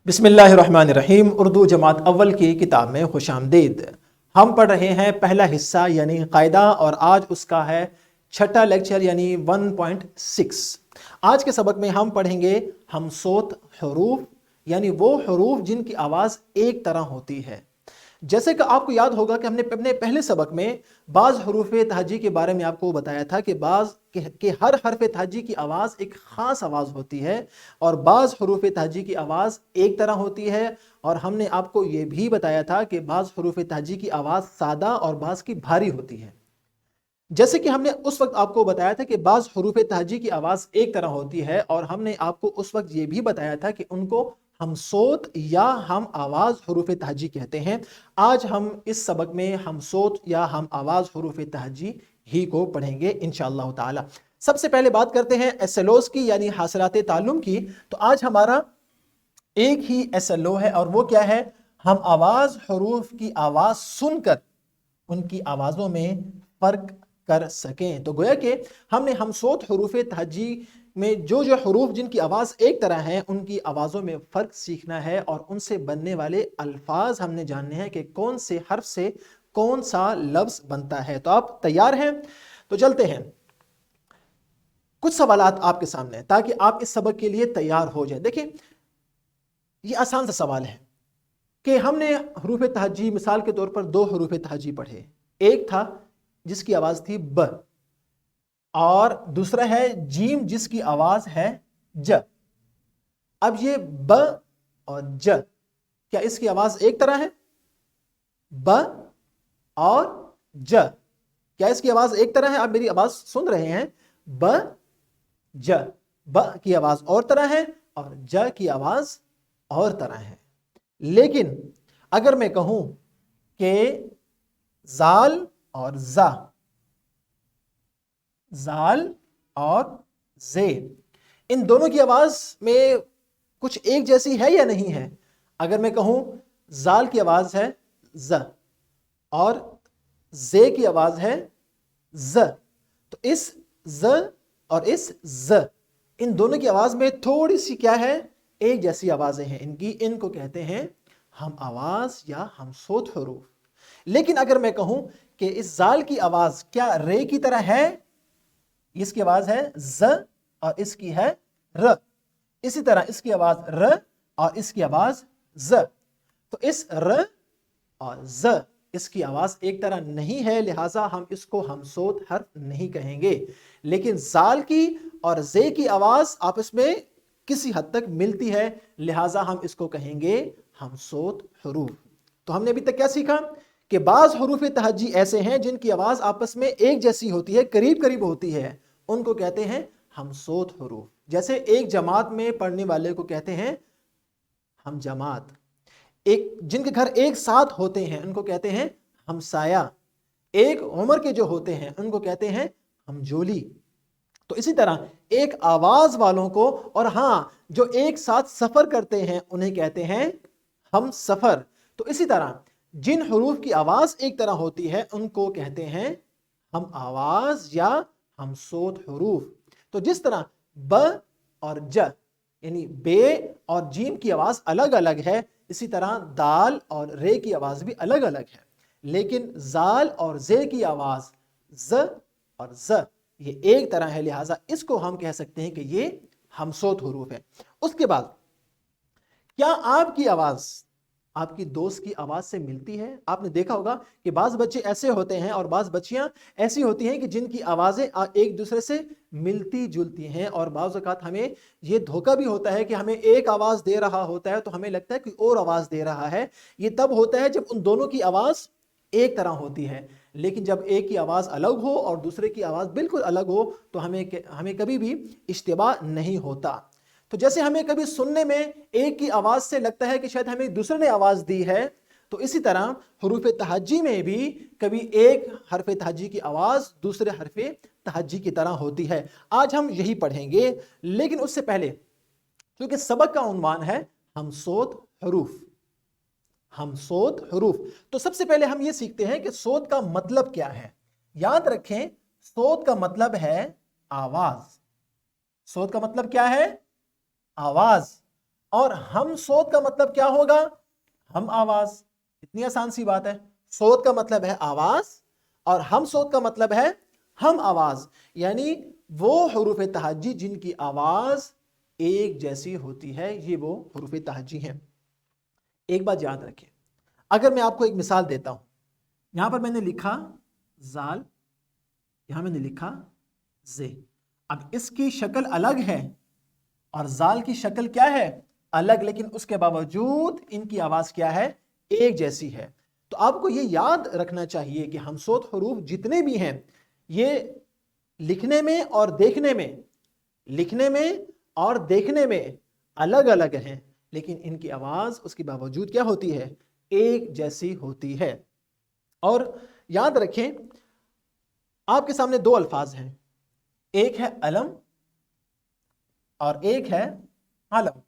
बिस्मिल्लाहिर्रहमानिर्रहीम। उर्दू जमात अव्वल की किताब में खुश आमदीद। हम पढ़ रहे हैं पहला हिस्सा यानी कायदा, और आज उसका है छठा लेक्चर यानी 1.6। आज के सबक में हम पढ़ेंगे हमसोत हरूफ, यानी वो हरूफ जिनकी आवाज़ एक तरह होती है। जैसे कि आपको याद होगा कि हमने अपने पहले सबक में बाज़ हरूफ तहजी के बारे में आपको बताया था कि हर हरफ तहजी की आवाज़ एक ख़ास आवाज़ होती है और बाज़ हरूफ तहजी की आवाज़ एक तरह होती है। और हमने आपको ये भी बताया था कि बाज़ हरूफ तहजी की आवाज़ सादा और बाज़ की भारी होती है। जैसे कि हमने उस वक्त आपको बताया था कि बाज़ हरूफ तहजी की आवाज़ एक तरह होती है, और हमने आपको उस वक्त ये भी बताया था कि उनको हमसोत या हम आवाज़ हरूफ तहजी कहते हैं। आज हम इस सबक में हमसोत या हम आवाज़ हरूफ तहजी ही को पढ़ेंगे इंशाअल्लाह ताला। सबसे पहले बात करते हैं एसएलओस की यानी हासिलात ताल्लुम की। तो आज हमारा एक ही एसएलओ है, और वो क्या है? हम आवाज़ हरूफ की आवाज़ सुनकर उनकी आवाज़ों में फ़र्क कर सकें। तो गोया कि हमने हमसोत हरूफ तहजी में जो हरूफ जिनकी आवाज़ एक तरह है उनकी आवाज़ों में फ़र्क सीखना है, और उनसे बनने वाले अल्फाज हमने जानने हैं कि कौन से हर्फ से कौन सा लफ्ज़ बनता है। तो आप तैयार हैं? तो चलते हैं। कुछ सवालात आपके सामने ताकि आप इस सबक के लिए तैयार हो जाए। देखिए, ये आसान सा सवाल है कि हमने हरूफ तहजी मिसाल के तौर पर दो हरूफ तहजी पढ़े। एक था जिसकी आवाज़ थी ब, और दूसरा है जीम जिसकी आवाज़ है ज। अब ये ब और ज, क्या इसकी आवाज़ एक तरह है? ब और ज, क्या इसकी आवाज़ एक तरह है? आप मेरी आवाज़ सुन रहे हैं? ब ज, ब की आवाज़ और तरह है और ज की आवाज़ और तरह है। लेकिन अगर मैं कहूं कि जाल और जा, जाल और जे, इन दोनों की आवाज़ में कुछ एक जैसी है या नहीं है? अगर मैं कहूं जाल की आवाज़ है ज और जे की आवाज़ है ज, तो इस ज और इस ज, इन दोनों की आवाज़ में थोड़ी सी क्या है? एक जैसी आवाज़ें हैं इनकी। इनको कहते हैं हम आवाज़ या हमसोत हरूफ। लेकिन अगर मैं कहूं कि इस जाल की आवाज़ क्या रे की तरह है? इसकी आवाज़ है ज और इसकी है र। इसी तरह इसकी आवाज़ र और इसकी आवाज़ ज। तो इस र और ज इसकी आवाज़ एक तरह नहीं है, लिहाजा हम इसको हमसोत हर्फ नहीं कहेंगे। लेकिन जाल की और जे की आवाज़ आपस में किसी हद तक मिलती है, लिहाजा हम इसको कहेंगे हमसोत हरूफ। तो हमने अभी तक क्या सीखा कि बाज़ हरूफ तहजी ऐसे हैं जिनकी आवाज़ आपस में एक जैसी होती है, करीब करीब होती है, उनको कहते हैं हमसोत हरूफ। जैसे एक जमात में पढ़ने वाले को कहते हैं हम जमात, एक जिनके घर एक साथ होते हैं उनको कहते हैं हमसाया, एक उम्र के जो होते हैं उनको कहते हैं हमजोली। तो इसी तरह एक आवाज वालों को, और हाँ जो एक साथ सफर करते हैं उन्हें कहते हैं हम सफर। तो इसी तरह जिन हरूफ की आवाज एक तरह होती है उनको कहते हैं हम आवाज या हमसोत हरूफ। तो जिस तरह ब और ज यानी बे और जीम की आवाज अलग अलग है, इसी तरह दाल और रे की आवाज भी अलग अलग है। लेकिन जाल और जे की आवाज ज और ज ये एक तरह है, लिहाजा इसको हम कह सकते हैं कि ये हमसोत हरूफ है। उसके बाद क्या आपकी आवाज आपकी दोस्त की आवाज से मिलती है? आपने देखा होगा कि बाज बच्चे ऐसे होते हैं और बाज बच्चियां ऐसी होती हैं कि जिनकी आवाजें एक दूसरे से मिलती जुलती हैं, और बाज़ औक़ात हमें ये धोखा भी होता है कि हमें एक आवाज दे रहा होता है तो हमें लगता है कि और आवाज दे रहा है। ये तब होता है जब उन दोनों की आवाज एक तरह होती है, लेकिन जब एक की आवाज़ अलग हो और दूसरे की आवाज़ बिल्कुल अलग हो तो हमें कभी भी इश्तिबाह नहीं होता। तो जैसे हमें कभी सुनने में एक की आवाज़ से लगता है कि शायद हमें दूसरे ने आवाज़ दी है, तो इसी तरह हरूफ तहज्जी में भी कभी एक हरफ तहज्जी की आवाज़ दूसरे हरफ तहज्जी की तरह होती है। आज हम यही पढ़ेंगे, लेकिन उससे पहले क्योंकि सबक का उन्वान है हमसोत हरूफ, हमसोत हरूफ, तो सबसे पहले हम ये सीखते हैं कि सोत का मतलब क्या है। याद रखें, सोत का मतलब है आवाज। सोत का मतलब क्या है? आवाज। और हम सोत का मतलब क्या होगा? हम आवाज। इतनी आसान सी बात है। सोत का मतलब है आवाज और हम सोत का मतलब है हम आवाज, यानी वो हुरूफ तहज्जी जिनकी आवाज एक जैसी होती है, ये वो हुरूफ तहज्जी हैं। एक बात याद रखें, अगर मैं आपको एक मिसाल देता हूं, यहां पर मैंने लिखा जाल, यहां मैंने लिखा जे। अब इसकी शक्ल अलग है और जाल की शक्ल क्या है? अलग, लेकिन उसके बावजूद इनकी आवाज क्या है? एक जैसी है। तो आपको ये याद रखना चाहिए कि हमसोत हरूफ जितने भी हैं, ये लिखने में और देखने में, लिखने में और देखने में अलग अलग हैं, लेकिन इनकी आवाज उसके बावजूद क्या होती है? एक जैसी होती है। और याद रखें, आपके सामने दो अल्फाज हैं, एक है अलम और एक है अलम।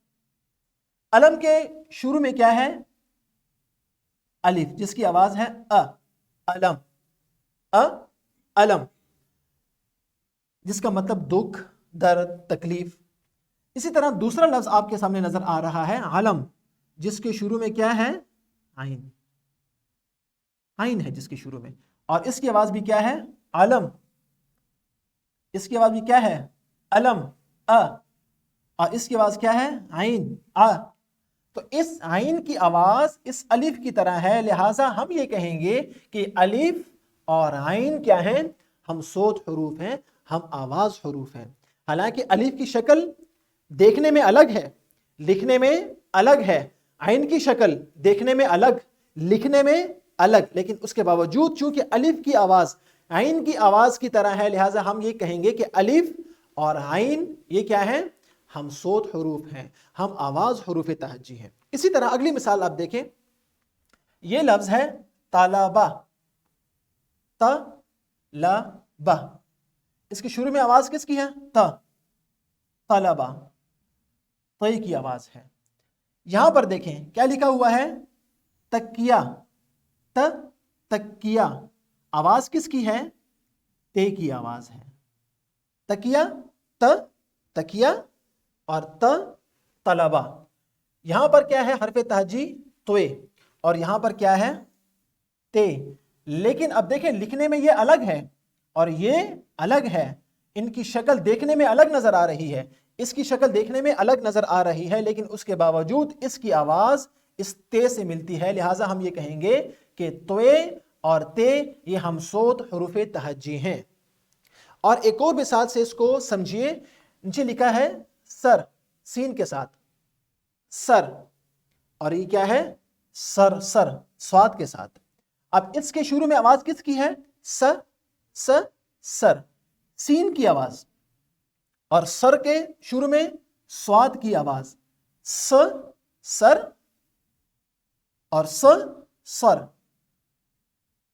अलम के शुरू में क्या है? अलिफ, जिसकी आवाज है अ, अलम, अ, अलम, जिसका मतलब दुख, दर्द, तकलीफ। इसी तरह दूसरा लफ्ज आपके सामने नजर आ रहा है अलम, जिसके शुरू में क्या है? आइन, आइन है जिसके शुरू में, और इसकी आवाज भी क्या है? अलम, इसकी आवाज भी क्या है? अलम, अ, और इसकी आवाज क्या है? आइन, आ। तो इस आइन की आवाज इस अलिफ की तरह है, लिहाजा हम ये कहेंगे कि अलिफ और आइन क्या हैं? हम सोत हरूफ हैं, हम आवाज हरूफ हैं। हालांकि अलिफ की शक्ल देखने में अलग है, लिखने में अलग है, आइन की शक्ल देखने में अलग, लिखने में अलग, लेकिन उसके बावजूद चूंकि अलिफ की आवाज आइन की आवाज की तरह है, लिहाजा हम ये कहेंगे कि अलिफ और आइन ये क्या है? हम सोत हरूफ हैं, हम आवाज हरूफ तहज्जी हैं। इसी तरह अगली मिसाल आप देखें, ये लफ्ज है तालाबा, तलबा। इसके शुरू में आवाज किसकी है? त, तलबा, तय की आवाज है। यहां पर देखें क्या लिखा हुआ है? तकिया, त, तकिया, आवाज किसकी है? ते की आवाज है। तकिया, त, तकिया, और त, तलबा। यहां पर क्या है? हरफ तहज्जी तोए, और यहां पर क्या है? ते। लेकिन अब देखें, लिखने में ये अलग है और ये अलग है, इनकी शक्ल देखने में अलग नजर आ रही है, इसकी शक्ल देखने में अलग नजर आ रही है, लेकिन उसके बावजूद इसकी आवाज इस ते से मिलती है, लिहाजा हम ये कहेंगे कि तोए और ते ये हमसोत हुरूफ तहज्जी हैं। और एक और मिसाल से इसको समझिए, नीचे लिखा है सर, सीन के साथ सर, और ये क्या है? सर, सर स्वाद के साथ। अब इसके शुरू में आवाज किसकी है? स, स, सर, सीन की आवाज, और सर के शुरू में स्वाद की आवाज, स, सर, और स, सर।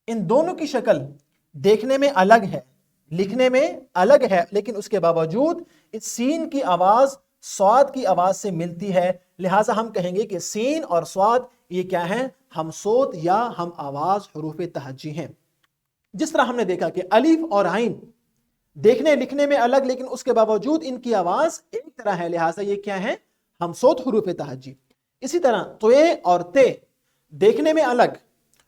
इन दोनों की शक्ल देखने में अलग है, लिखने में अलग है, लेकिन उसके बावजूद इस सीन की आवाज स्वाद की आवाज से मिलती है, लिहाजा हम कहेंगे कि सीन और स्वाद ये क्या है? हम सोत या हम आवाज हुरूफ तहज्जी हैं। जिस तरह हमने देखा कि अलिफ और आइन देखने लिखने में अलग, लेकिन उसके बावजूद इनकी आवाज एक तरह है, लिहाजा ये क्या है? हम सोत हुरूफ तहज्जी। इसी तरह तोए और ते देखने में अलग,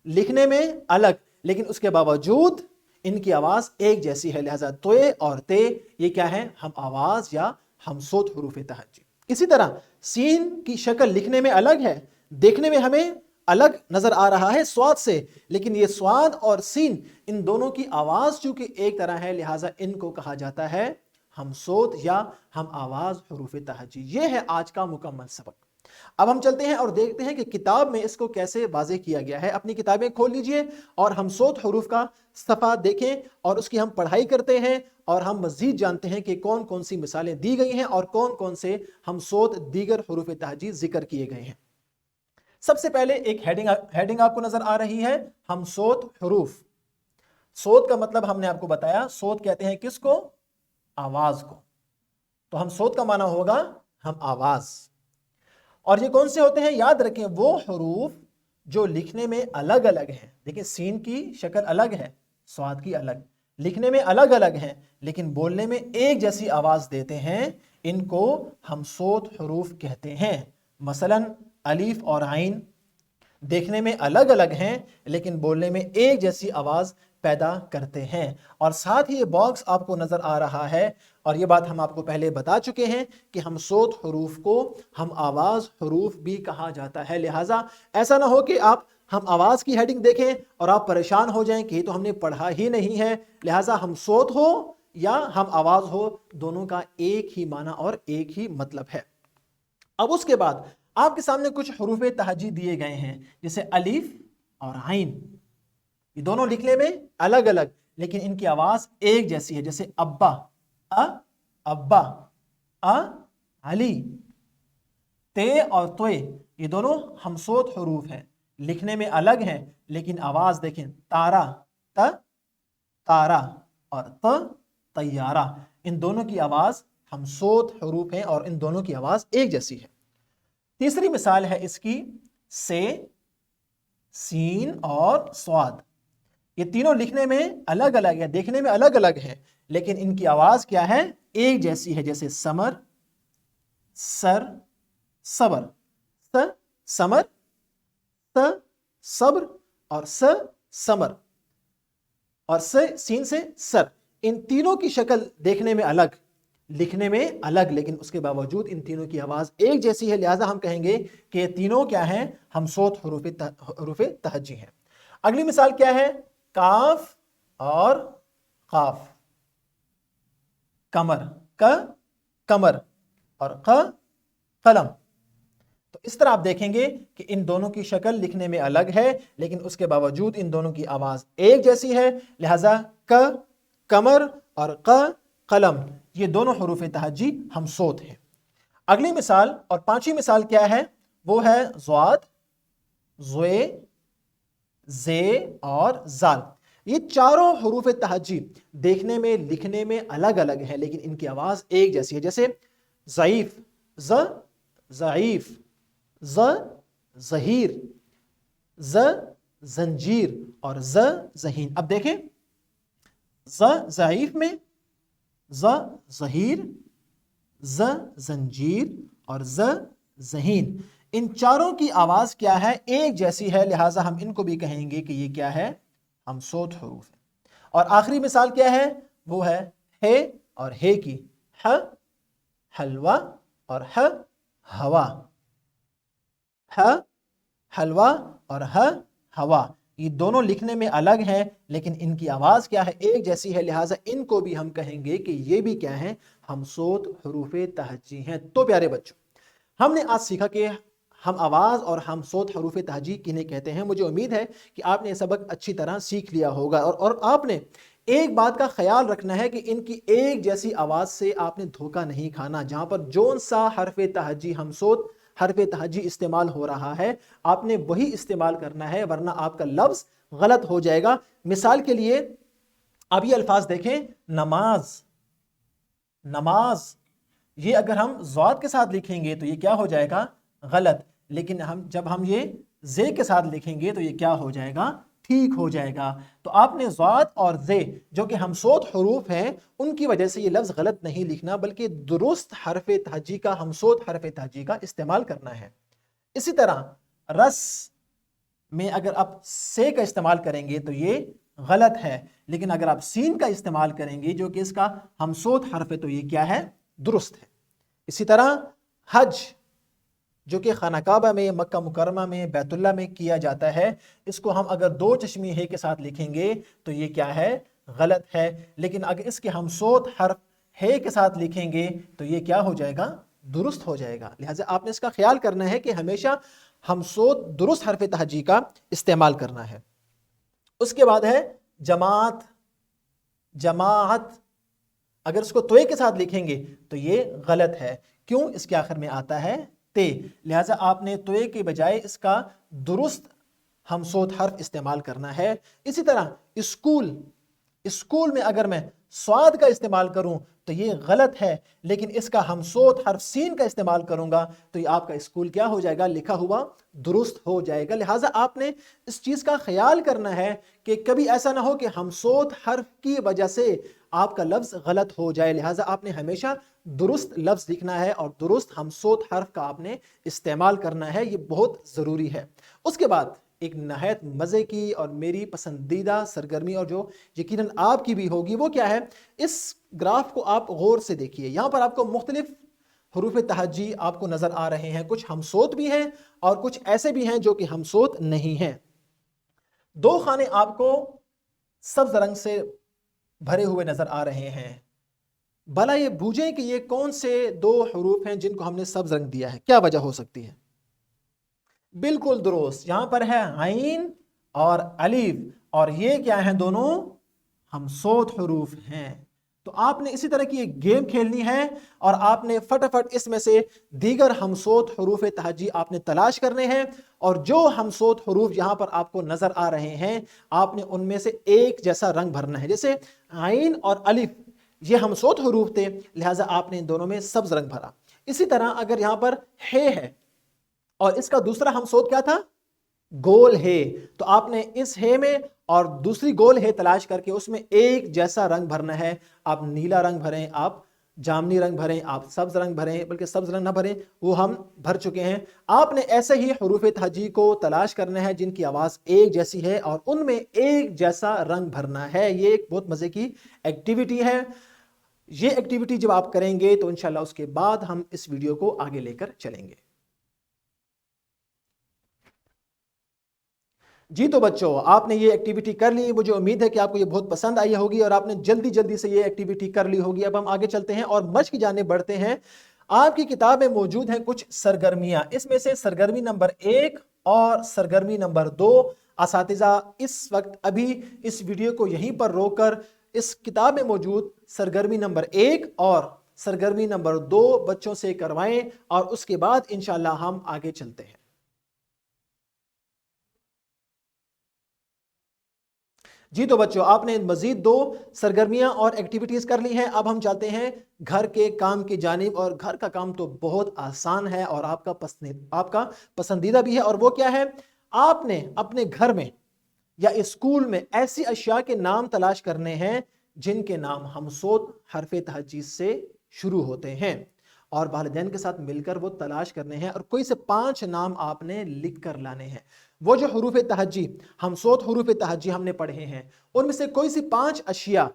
लिखने में अलग, लेकिन उसके बावजूद इनकी आवाज एक जैसी है, लिहाजा तोए और ते ये क्या है? हम आवाज या हम सोत हुरूफ तहज्जी। इसी तरह सीन की शक्ल लिखने में अलग है, देखने में हमें अलग नजर आ रहा है स्वाद से, लेकिन ये स्वाद और सीन इन दोनों की आवाज चूंकि एक तरह है, लिहाजा इनको कहा जाता है हम सोत या हम आवाज हुरूफ तहज्जी। ये है आज का मुकम्मल सबक। अब हम चलते हैं और देखते हैं कि किताब में इसको कैसे वाज़ेह किया गया है। अपनी किताबें खोल लीजिए और हमसोत हरूफ का सफ़ा देखें और उसकी हम पढ़ाई करते हैं और हम मज़ीद जानते हैं कि कौन कौन सी मिसालें दी गई हैं और कौन कौन से हमसोत दीगर हरूफ तहज्जी जिक्र किए गए हैं। सबसे पहले एक हेडिंग आपको नजर आ रही है, हमसोत हरूफ। सोत का मतलब हमने आपको बताया, सोत कहते हैं किसको? आवाज को। तो हमसोत का माना होगा हम आवाज। और ये कौन से होते हैं? याद रखें, वो हरूफ जो लिखने में अलग अलग हैं। देखिए, सीन की शक्ल अलग है, स्वाद की अलग, लिखने में अलग अलग हैं, लेकिन बोलने में एक जैसी आवाज देते हैं, इनको हमसोत हरूफ कहते हैं। مثلاً الف اور عین دیکھنے میں الگ الگ ہیں لیکن بولنے میں ایک جیسی آواز پیدا کرتے ہیں، اور ساتھ ہی یہ باکس آپ کو نظر آ رہا ہے، اور یہ بات ہم آپ کو پہلے بتا چکے ہیں کہ ہم صوت حروف کو ہم آواز حروف بھی کہا جاتا ہے۔ لہٰذا ایسا نہ ہو کہ آپ ہم آواز کی ہیڈنگ دیکھیں اور آپ پریشان ہو جائیں کہ یہ تو ہم نے پڑھا ہی نہیں ہے۔ لہٰذا ہم صوت ہو یا ہم آواز ہو، دونوں کا ایک ہی معنی اور ایک ہی مطلب ہے۔ اب اس کے بعد آپ کے سامنے کچھ حروف تہجی دیے گئے ہیں، جیسے الف اور عین، یہ دونوں لکھنے میں الگ الگ لیکن ان کی آواز ایک جیسی ہے، جیسے ابا، ابا، علی۔ تے اور توئے یہ دونوں ہمصوت حروف ہیں، لکھنے میں الگ ہیں لیکن آواز دیکھیں، تارا، تارا، اور طیارہ، ان دونوں کی آواز ہمصوت حروف ہیں اور ان دونوں کی آواز ایک جیسی ہے۔ تیسری مثال ہے اس کی سے، سین اور صاد، یہ تینوں لکھنے میں الگ الگ ہے، دیکھنے میں الگ الگ ہے لیکن ان کی آواز کیا ہے؟ ایک جیسی ہے، جیسے سمر، سر، صبر، سمر، صبر، اور سمر، اور سین سے سر، ان تینوں کی شکل دیکھنے میں الگ، لکھنے میں الگ، لیکن اس کے باوجود ان تینوں کی آواز ایک جیسی ہے، لہٰذا ہم کہیں گے کہ یہ تینوں کیا ہیں؟ ہمصوت حروف تہجی ہیں۔ اگلی مثال کیا ہے؟ کاف اور قاف، کمر، کمر، اور قلم۔ تو اس طرح آپ دیکھیں گے کہ ان دونوں کی شکل لکھنے میں الگ ہے لیکن اس کے باوجود ان دونوں کی آواز ایک جیسی ہے، لہذا کمر اور قلم یہ دونوں حروف تہجی ہمصوت ہیں۔ اگلی مثال اور پانچویں مثال کیا ہے؟ وہ ہے ضاد، زوے، زے اور زال۔ یہ چاروں حروف تہجی دیکھنے میں لکھنے میں الگ الگ ہیں لیکن ان کی آواز ایک جیسی ہے، جیسے ضعیف، ضعیف، ظہیر، زنجیر، اور ذہین۔ اب دیکھیں، ضعیف میں ظہیر، زنجیر اور ذہین، ان چاروں کی آواز کیا ہے؟ ایک جیسی ہے، لہٰذا ہم ان کو بھی کہیں گے کہ یہ کیا ہے؟ ہمصوت حروف ہے۔ اور آخری مثال کیا ہے؟ وہ ہے اور ہے کی، حلوہ اور ہوا، حلوہ اور ہوا، یہ دونوں لکھنے میں الگ ہیں لیکن ان کی آواز کیا ہے؟ ایک جیسی ہے، لہٰذا ان کو بھی ہم کہیں گے کہ یہ بھی کیا ہیں؟ ہمصوت حروف تہجی ہیں۔ تو پیارے بچوں، ہم نے آج سیکھا کہ ہم آواز اور ہمصوت حروف تہجی کنہیں کہتے ہیں۔ مجھے امید ہے کہ آپ نے یہ سبق اچھی طرح سیکھ لیا ہوگا، اور آپ نے ایک بات کا خیال رکھنا ہے کہ ان کی ایک جیسی آواز سے آپ نے دھوکہ نہیں کھانا۔ جہاں پر جون سا حرف تہجی ہمصوت حرف تہجی استعمال ہو رہا ہے آپ نے وہی استعمال کرنا ہے، ورنہ آپ کا لفظ غلط ہو جائے گا۔ مثال کے لیے اب یہ الفاظ دیکھیں، نماز، نماز، یہ اگر ہم ضاد کے ساتھ لکھیں گے تو یہ کیا ہو جائے گا؟ غلط، لیکن جب ہم یہ زے کے ساتھ لکھیں گے تو یہ کیا ہو جائے گا؟ ٹھیک ہو جائے گا۔ تو آپ نے ضاد اور زے جو کہ ہمصوت حروف ہیں ان کی وجہ سے یہ لفظ غلط نہیں لکھنا، بلکہ درست حرف تہجی کا، ہمصوت حرف تہجی کا استعمال کرنا ہے۔ اسی طرح رس میں اگر آپ سے کا استعمال کریں گے تو یہ غلط ہے، لیکن اگر آپ سین کا استعمال کریں گے جو کہ اس کا ہمصوت حرف ہے تو یہ کیا ہے؟ درست ہے۔ اسی طرح حج جو کہ خانہ کعبہ میں، مکہ مکرمہ میں، بیت اللہ میں کیا جاتا ہے، اس کو ہم اگر دو چشمی ہے کے ساتھ لکھیں گے تو یہ کیا ہے؟ غلط ہے، لیکن اگر اس کے ہمصوت حرف ہے کے ساتھ لکھیں گے تو یہ کیا ہو جائے گا؟ درست ہو جائے گا۔ لہٰذا آپ نے اس کا خیال کرنا ہے کہ ہمیشہ ہمصوت درست حرف تہجی کا استعمال کرنا ہے۔ اس کے بعد ہے جماعت، جماعت، اگر اس کو توئے کے ساتھ لکھیں گے تو یہ غلط ہے، کیوں؟ اس کے آخر میں آتا ہے تے، لہٰذا آپ نے توئے کے بجائے اس کا درست ہمصوت حرف استعمال کرنا ہے۔ اسی طرح اسکول، اسکول میں اگر میں صاد کا استعمال کروں تو یہ غلط ہے، لیکن اس کا ہمصوت حرف سین کا استعمال کروں گا تو یہ آپ کا اسکول کیا ہو جائے گا؟ لکھا ہوا درست ہو جائے گا۔ لہٰذا آپ نے اس چیز کا خیال کرنا ہے کہ کبھی ایسا نہ ہو کہ ہمصوت حرف کی وجہ سے آپ کا لفظ غلط ہو جائے، لہٰذا آپ نے ہمیشہ درست لفظ لکھنا ہے اور درست ہمصوت حرف کا آپ نے استعمال کرنا ہے، یہ بہت ضروری ہے۔ اس کے بعد ایک نہایت مزے کی اور میری پسندیدہ سرگرمی، اور جو یقیناً آپ کی بھی ہوگی، وہ کیا ہے؟ اس گراف کو آپ غور سے دیکھیے، یہاں پر آپ کو مختلف حروف تہجی آپ کو نظر آ رہے ہیں، کچھ ہمصوت بھی ہیں اور کچھ ایسے بھی ہیں جو کہ ہمصوت نہیں ہیں۔ دو خانے آپ کو سبز رنگ سے بھرے ہوئے نظر آ رہے ہیں، بھلا یہ بوجھیں کہ یہ کون سے دو حروف ہیں جن کو ہم نے سبز رنگ دیا ہے؟ کیا وجہ ہو سکتی ہے؟ بالکل درست، یہاں پر ہے عین اور الف، اور یہ کیا ہیں؟ دونوں ہمصوت حروف ہیں۔ تو آپ نے اسی طرح کی ایک گیم کھیلنی ہے اور آپ نے فٹافٹ اس میں سے دیگر ہمصوت حروف تہجی آپ نے تلاش کرنے ہیں، اور جو ہمصوت حروف یہاں پر آپ کو نظر آ رہے ہیں آپ نے ان میں سے ایک جیسا رنگ بھرنا ہے۔ جیسے عین اور الف یہ ہمصوت حروف تھے، لہٰذا آپ نے ان دونوں میں سبز رنگ بھرا۔ اسی طرح اگر یہاں پر ہے اور اس کا دوسرا ہمصوت کیا تھا؟ گول ہے، تو آپ نے اس ہے میں اور دوسری گول ہے تلاش کر کے اس میں ایک جیسا رنگ بھرنا ہے۔ آپ نیلا رنگ بھریں، آپ جامنی رنگ بھریں، آپ سبز رنگ بھریں، بلکہ سبز رنگ نہ بھریں، وہ ہم بھر چکے ہیں۔ آپ نے ایسے ہی حروف تہجی کو تلاش کرنا ہے جن کی آواز ایک جیسی ہے اور ان میں ایک جیسا رنگ بھرنا ہے۔ یہ ایک بہت مزے کی ایکٹیویٹی ہے۔ یہ ایکٹیویٹی جب آپ کریں گے تو انشاءاللہ اس کے بعد ہم اس ویڈیو کو آگے لے کر چلیں گے۔ جی تو بچوں، آپ نے یہ ایکٹیویٹی کر لی، مجھے امید ہے کہ آپ کو یہ بہت پسند آئی ہوگی اور آپ نے جلدی جلدی سے یہ ایکٹیویٹی کر لی ہوگی۔ اب ہم آگے چلتے ہیں اور مشق کی جانب بڑھتے ہیں۔ آپ کی کتاب میں موجود ہیں کچھ سرگرمیاں، اس میں سے سرگرمی نمبر 1 اور سرگرمی نمبر 2، اساتذہ اس وقت ابھی اس ویڈیو کو یہیں پر روک کر اس کتاب میں موجود سرگرمی نمبر 1 اور سرگرمی نمبر 2 بچوں سے کروائیں، اور اس کے بعد انشاءاللہ ہم آگے چلتے ہیں۔ جی تو بچوں، آپ نے مزید 2 سرگرمیاں اور ایکٹیویٹیز کر لی ہیں۔ اب ہم چلتے ہیں گھر کے کام کی جانب، اور گھر کا کام تو بہت آسان ہے اور آپ کا پسندیدہ بھی ہے، اور وہ کیا ہے؟ آپ نے اپنے گھر میں یا اسکول میں ایسی اشیاء کے نام تلاش کرنے ہیں جن کے نام ہمصوت حرف تہجی سے شروع ہوتے ہیں، اور والدین کے ساتھ مل کر وہ تلاش کرنے ہیں، اور کوئی سے 5 نام آپ نے لکھ کر لانے ہیں۔ وہ جو حروف تہجی، ہمصوت حروف تہجی ہم نے پڑھے ہیں، ان میں سے کوئی سی 5 اشیاء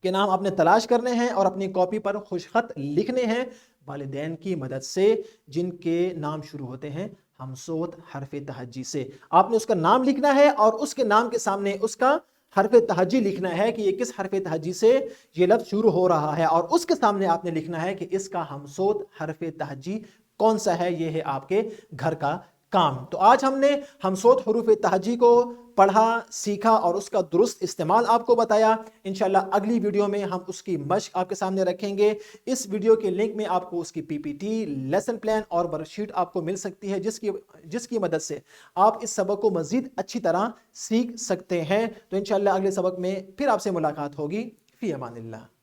کے نام آپ نے تلاش کرنے ہیں اور اپنی کاپی پر خوش خط لکھنے ہیں والدین کی مدد سے، جن کے نام شروع ہوتے ہیں ہمصوت حرف تہجی سے۔ آپ نے اس کا نام لکھنا ہے اور اس کے نام کے سامنے اس کا حرف تہجی لکھنا ہے کہ یہ کس حرف تہجی سے یہ لفظ شروع ہو رہا ہے، اور اس کے سامنے آپ نے لکھنا ہے کہ اس کا ہمصوت حرف تہجی کون سا ہے۔ یہ ہے آپ کے گھر کا کام۔ تو آج ہم نے ہمصوت حروف تہجی کو پڑھا، سیکھا اور اس کا درست استعمال آپ کو بتایا۔ انشاءاللہ اگلی ویڈیو میں ہم اس کی مشق آپ کے سامنے رکھیں گے۔ اس ویڈیو کے لنک میں آپ کو اس کی پی پی ٹی، لیسن پلان اور ورک شیٹ آپ کو مل سکتی ہے، جس کی مدد سے آپ اس سبق کو مزید اچھی طرح سیکھ سکتے ہیں۔ تو انشاءاللہ اگلے سبق میں پھر آپ سے ملاقات ہوگی۔ فی امان اللہ۔